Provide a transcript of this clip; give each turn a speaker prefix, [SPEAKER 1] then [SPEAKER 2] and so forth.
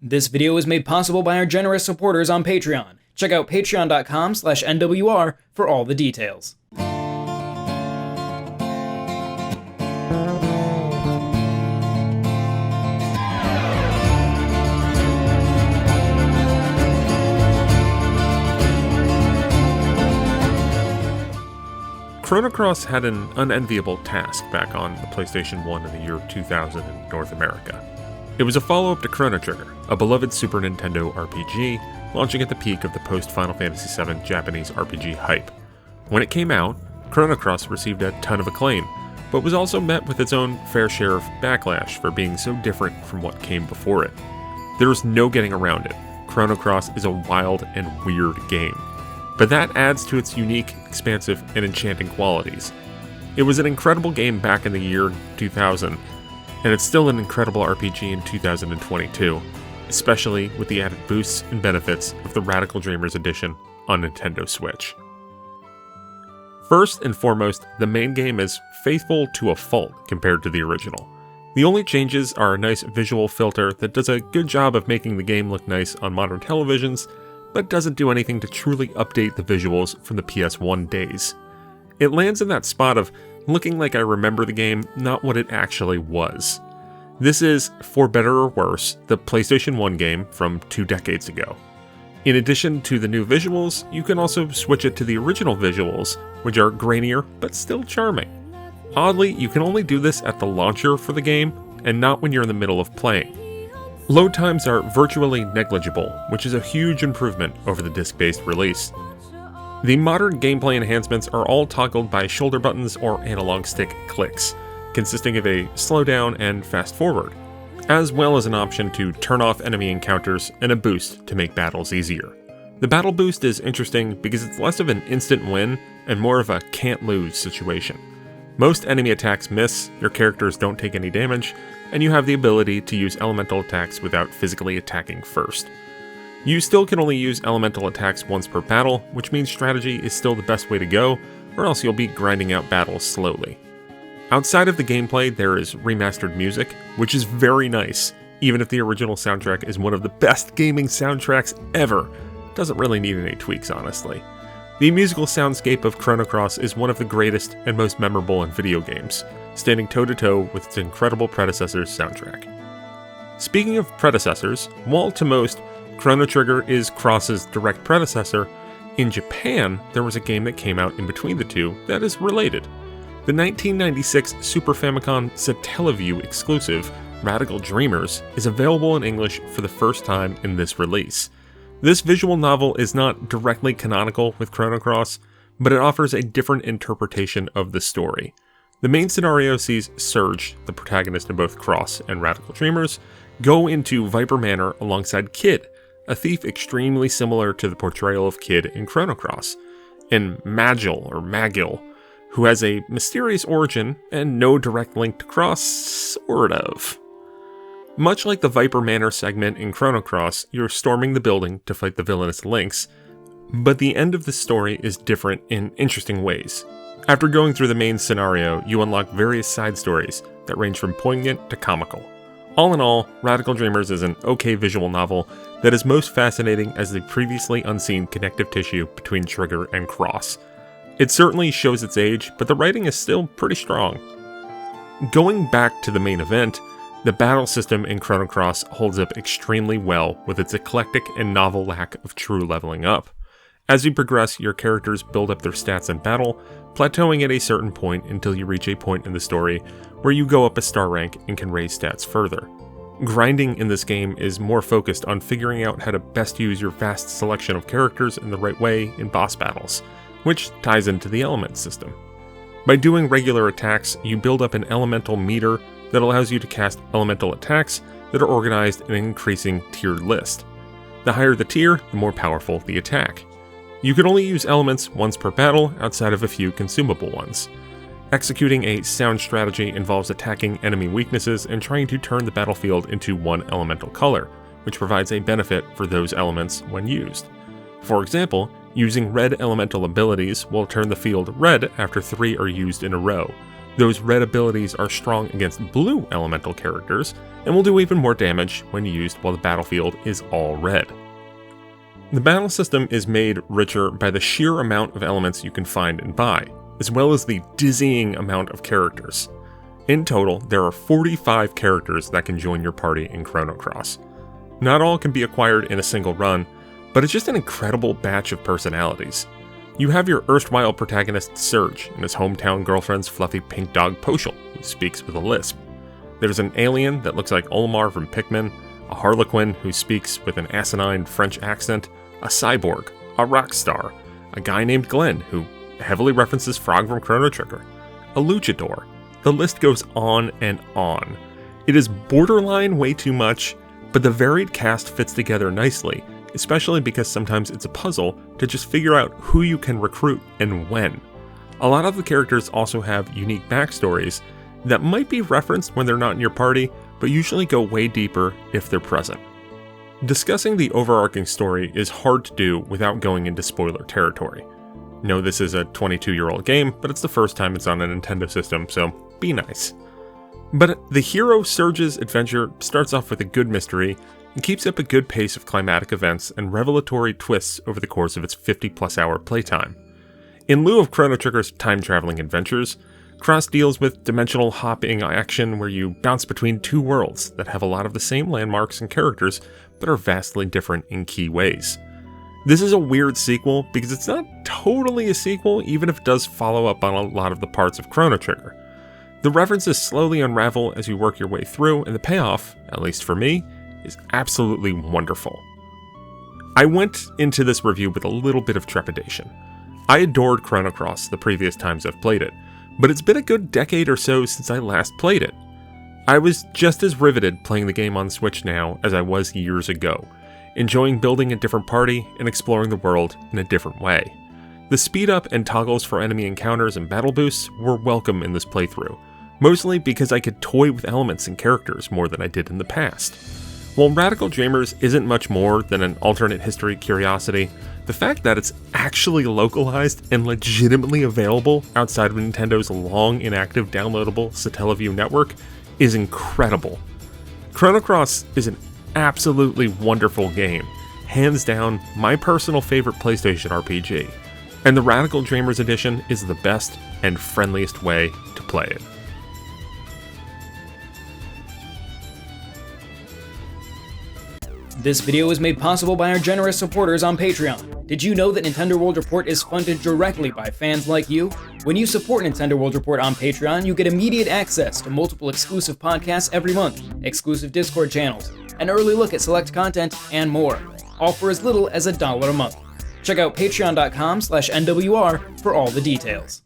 [SPEAKER 1] This video is made possible by our generous supporters on Patreon. Check out patreon.com/NWR for all the details.
[SPEAKER 2] Chrono Cross had an unenviable task back on the PlayStation 1 in the year 2000 in North America. It was a follow-up to Chrono Trigger, a beloved Super Nintendo RPG, launching at the peak of the post-Final Fantasy VII Japanese RPG hype. When it came out, Chrono Cross received a ton of acclaim, but was also met with its own fair share of backlash for being so different from what came before it. There is no getting around it. Chrono Cross is a wild and weird game. But that adds to its unique, expansive, and enchanting qualities. It was an incredible game back in the year 2000, and it's still an incredible RPG in 2022, especially with the added boosts and benefits of the Radical Dreamers Edition on Nintendo Switch. First and foremost, the main game is faithful to a fault compared to the original. The only changes are a nice visual filter that does a good job of making the game look nice on modern televisions, but doesn't do anything to truly update the visuals from the PS1 days. It lands in that spot of looking like I remember the game, not what it actually was. This is, for better or worse, the PlayStation 1 game from 2 decades ago. In addition to the new visuals, you can also switch it to the original visuals, which are grainier but still charming. Oddly, you can only do this at the launcher for the game, and not when you're in the middle of playing. Load times are virtually negligible, which is a huge improvement over the disc-based release. The modern gameplay enhancements are all toggled by shoulder buttons or analog stick clicks, consisting of a slowdown and fast forward, as well as an option to turn off enemy encounters and a boost to make battles easier. The battle boost is interesting because it's less of an instant win and more of a can't lose situation. Most enemy attacks miss, your characters don't take any damage, and you have the ability to use elemental attacks without physically attacking first. You still can only use elemental attacks once per battle, which means strategy is still the best way to go, or else you'll be grinding out battles slowly. Outside of the gameplay, there is remastered music, which is very nice, even if the original soundtrack is one of the best gaming soundtracks ever. Doesn't really need any tweaks, honestly. The musical soundscape of Chrono Cross is one of the greatest and most memorable in video games, standing toe-to-toe with its incredible predecessor's soundtrack. Speaking of predecessors, while to most, Chrono Trigger is Cross's direct predecessor, in Japan there was a game that came out in between the two that is related. The 1996 Super Famicom Satellaview exclusive, Radical Dreamers, is available in English for the first time in this release. This visual novel is not directly canonical with Chrono Cross, but it offers a different interpretation of the story. The main scenario sees Surge, the protagonist in both Cross and Radical Dreamers, go into Viper Manor alongside Kid, a thief extremely similar to the portrayal of Kid in Chrono Cross, and Magil, who has a mysterious origin and no direct link to Cross, sort of. Much like the Viper Manor segment in Chrono Cross, you're storming the building to fight the villainous Lynx, but the end of the story is different in interesting ways. After going through the main scenario, you unlock various side stories that range from poignant to comical. All in all, Radical Dreamers is an okay visual novel that is most fascinating as the previously unseen connective tissue between Trigger and Cross. It certainly shows its age, but the writing is still pretty strong. Going back to the main event, the battle system in Chrono Cross holds up extremely well with its eclectic and novel lack of true leveling up. As you progress, your characters build up their stats in battle, plateauing at a certain point until you reach a point in the story where you go up a star rank and can raise stats further. Grinding in this game is more focused on figuring out how to best use your vast selection of characters in the right way in boss battles, which ties into the element system. By doing regular attacks, you build up an elemental meter that allows you to cast elemental attacks that are organized in an increasing tiered list. The higher the tier, the more powerful the attack. You can only use elements once per battle outside of a few consumable ones. Executing a sound strategy involves attacking enemy weaknesses and trying to turn the battlefield into one elemental color, which provides a benefit for those elements when used. For example, using red elemental abilities will turn the field red after 3 are used in a row, Those red abilities are strong against blue elemental characters, and will do even more damage when used while the battlefield is all red. The battle system is made richer by the sheer amount of elements you can find and buy, as well as the dizzying amount of characters. In total, there are 45 characters that can join your party in Chrono Cross. Not all can be acquired in a single run, but it's just an incredible batch of personalities. You have your erstwhile protagonist Surge and his hometown girlfriend's fluffy pink dog Poshel, who speaks with a lisp. There's an alien that looks like Olimar from Pikmin, a harlequin who speaks with an asinine French accent, a cyborg, a rock star, a guy named Glenn who heavily references Frog from Chrono Trigger, a luchador. The list goes on and on. It is borderline way too much, but the varied cast fits together nicely, especially because sometimes it's a puzzle to just figure out who you can recruit and when. A lot of the characters also have unique backstories that might be referenced when they're not in your party, but usually go way deeper if they're present. Discussing the overarching story is hard to do without going into spoiler territory. No, this is a 22-year-old game, but it's the first time it's on a Nintendo system, so be nice. But the hero Surge's adventure starts off with a good mystery and keeps up a good pace of climatic events and revelatory twists over the course of its 50-plus hour playtime. In lieu of Chrono Trigger's time-traveling adventures, Cross deals with dimensional hopping action where you bounce between two worlds that have a lot of the same landmarks and characters, but are vastly different in key ways. This is a weird sequel because it's not totally a sequel, even if it does follow up on a lot of the parts of Chrono Trigger. The references slowly unravel as you work your way through, and the payoff, at least for me, is absolutely wonderful. I went into this review with a little bit of trepidation. I adored Chrono Cross the previous times I've played it, but it's been a good decade or so since I last played it. I was just as riveted playing the game on Switch now as I was years ago, enjoying building a different party and exploring the world in a different way. The speed up and toggles for enemy encounters and battle boosts were welcome in this playthrough, mostly because I could toy with elements and characters more than I did in the past. While Radical Dreamers isn't much more than an alternate history curiosity, the fact that it's actually localized and legitimately available outside of Nintendo's long inactive downloadable Satellaview network is incredible. Chrono Cross is an absolutely wonderful game, hands down my personal favorite PlayStation RPG, and the Radical Dreamers edition is the best and friendliest way to play it.
[SPEAKER 1] This video was made possible by our generous supporters on Patreon. Did you know that Nintendo World Report is funded directly by fans like you? When you support Nintendo World Report on Patreon, you get immediate access to multiple exclusive podcasts every month, exclusive Discord channels, an early look at select content, and more, all for as little as $1 a month. Check out patreon.com/NWR for all the details.